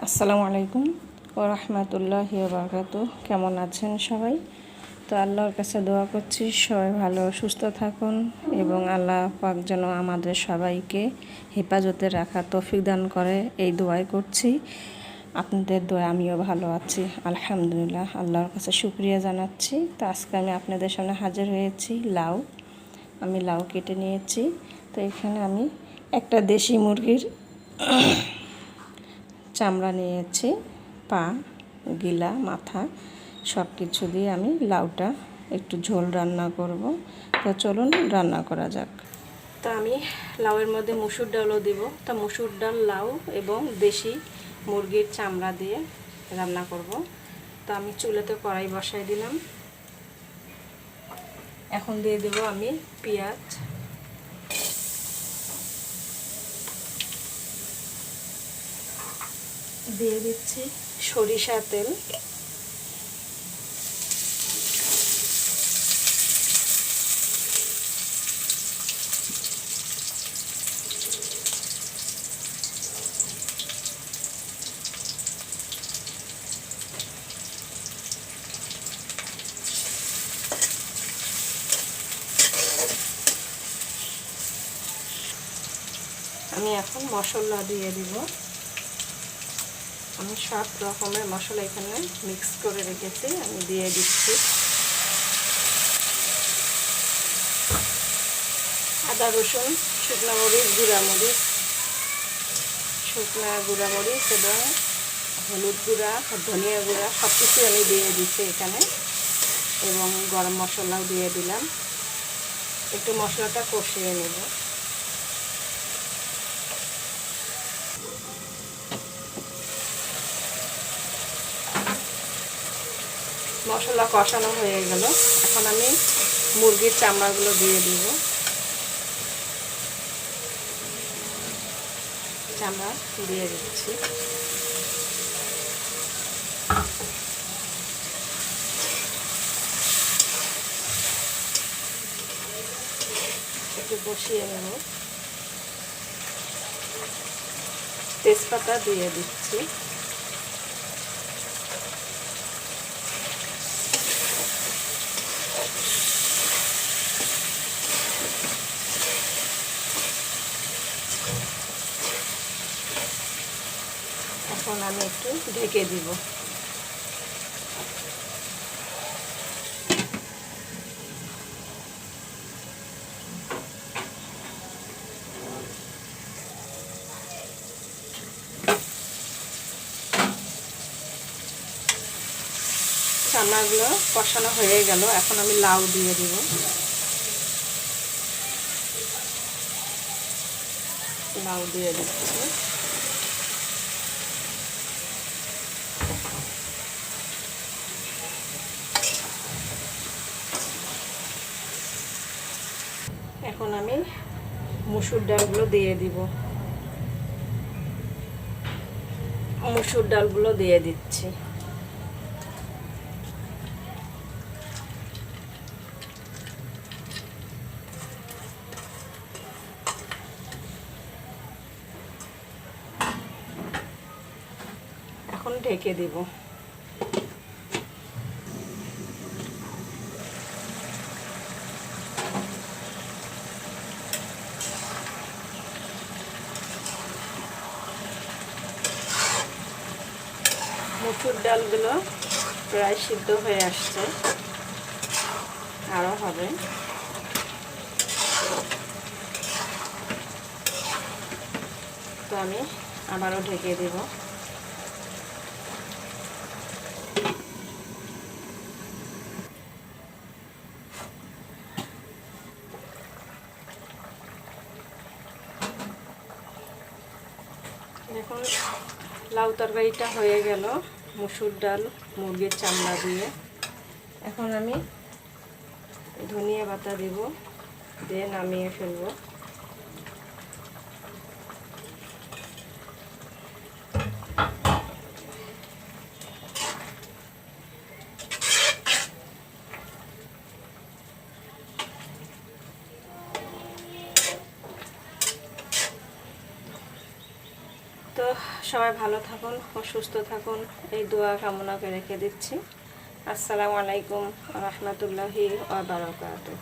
আসসালামু আলাইকুম ওয়া রাহমাতুল্লাহি ওয়া বারাকাতুহু। কেমন আছেন সবাই? তো আল্লাহর কাছে দোয়া করছি সবাই ভালো সুস্থ থাকুন এবং আল্লাহ পাক যেন আমাদের সবাইকে হেফাজতে রাখার তৌফিক দান করে, এই দোয়াই করছি। আপনাদের দোয়া আমিও ভালো আছি আলহামদুলিল্লাহ, আল্লাহর কাছে শুকরিয়া জানাচ্ছি। তো আজকে আমি আপনাদের সামনে হাজির হয়েছি আমি লাউ কেটে নিয়েছি। তো এখানে আমি একটা দেশি মুরগির চামড়া নিয়েছি, পা, গিলা, মাথা সব কিছু দিয়ে আমি লাউটা একটু ঝোল রান্না করব। তো চলুন রান্না করা যাক। তো আমি লাউয়ের মধ্যে মসুর ডালও দিব। তা মসুর ডাল, লাউ এবং দেশি মুরগির চামড়া দিয়ে রান্না করব। তো আমি চুলাতে কড়াই বসাই দিলাম। এখন দিয়ে দেব আমি পেঁয়াজ, দিয়ে দিচ্ছি সরিষা তেল, আমি এখন মশলা দিয়ে দিব। আমি সব রকমের মশলা এখানে মিক্স করে রেখেছি, আমি দিয়ে দিচ্ছি। আদা, রসুন, শুকনো মরিচ, গুঁড়া মরিচ এবং হলুদ গুঁড়া, ধনিয়া গুঁড়া সব কিছু আমি দিয়ে দিচ্ছি এখানে, এবং গরম মশলাও দিয়ে দিলাম। একটু মশলাটা কষিয়ে নেব। মশলা কষানো হয়ে গেল, এখন আমি মুরগির চামড়াগুলো দিয়ে দিব। চামড়া দিয়ে দিচ্ছি। একটু বসিয়ে নেব। তেজপাতা দিয়ে দিচ্ছি। এখন আমি একটু ঢেকে দিব। চামড়াগুলো কষানো হয়ে গেল, এখন আমি লাউ দিয়ে দিব। লাউ দিয়ে দিচ্ছি। এখন আমি মসুর ডালগুলো দিয়ে দিব। মসুর ডালগুলো দিয়ে দিচ্ছি। এখন ঢেকে দিব। মসুর ডালগুলো প্রায় সিদ্ধ হয়ে আসছে, আরও হবে। তো আমি আবারও ঢেকে দেব। এখন লাউ তরকারিটা হয়ে গেল মসুর ডাল, মুরগির চামড়া দিয়ে। এখন আমি ধনিয়া পাতা দেব, দিয়ে নামিয়ে ফেলবো। তো সবাই ভালো থাকুন ও সুস্থ থাকুন, এই দোয়া কামনা করে রেখে দিচ্ছি। আসসালামু আলাইকুম ওয়া রাহমাতুল্লাহি ওয়া বারাকাতুহু।